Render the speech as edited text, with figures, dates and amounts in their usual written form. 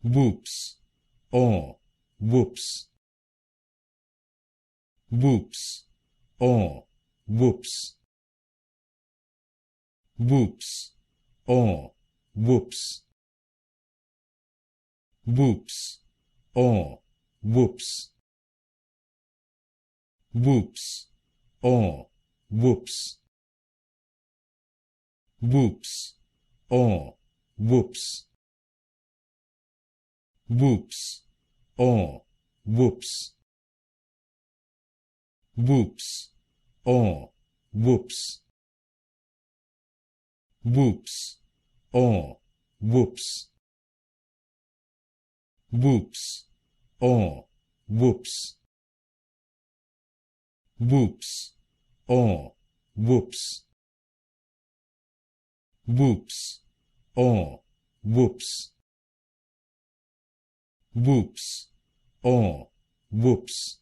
whoops, oh, whoops, whoops, oh, whoops, whoops, oh, whoops, whoops, oh, whoops, whoops, oh, whoops, whoops, oh, whoops, whoops, oh, whoops, whoops, oh, whoops, whoops, oh, whoops, whoops, oh, whoops, whoops, oh, whoops, whoops, oh, whoops, whoops, oh, whoops,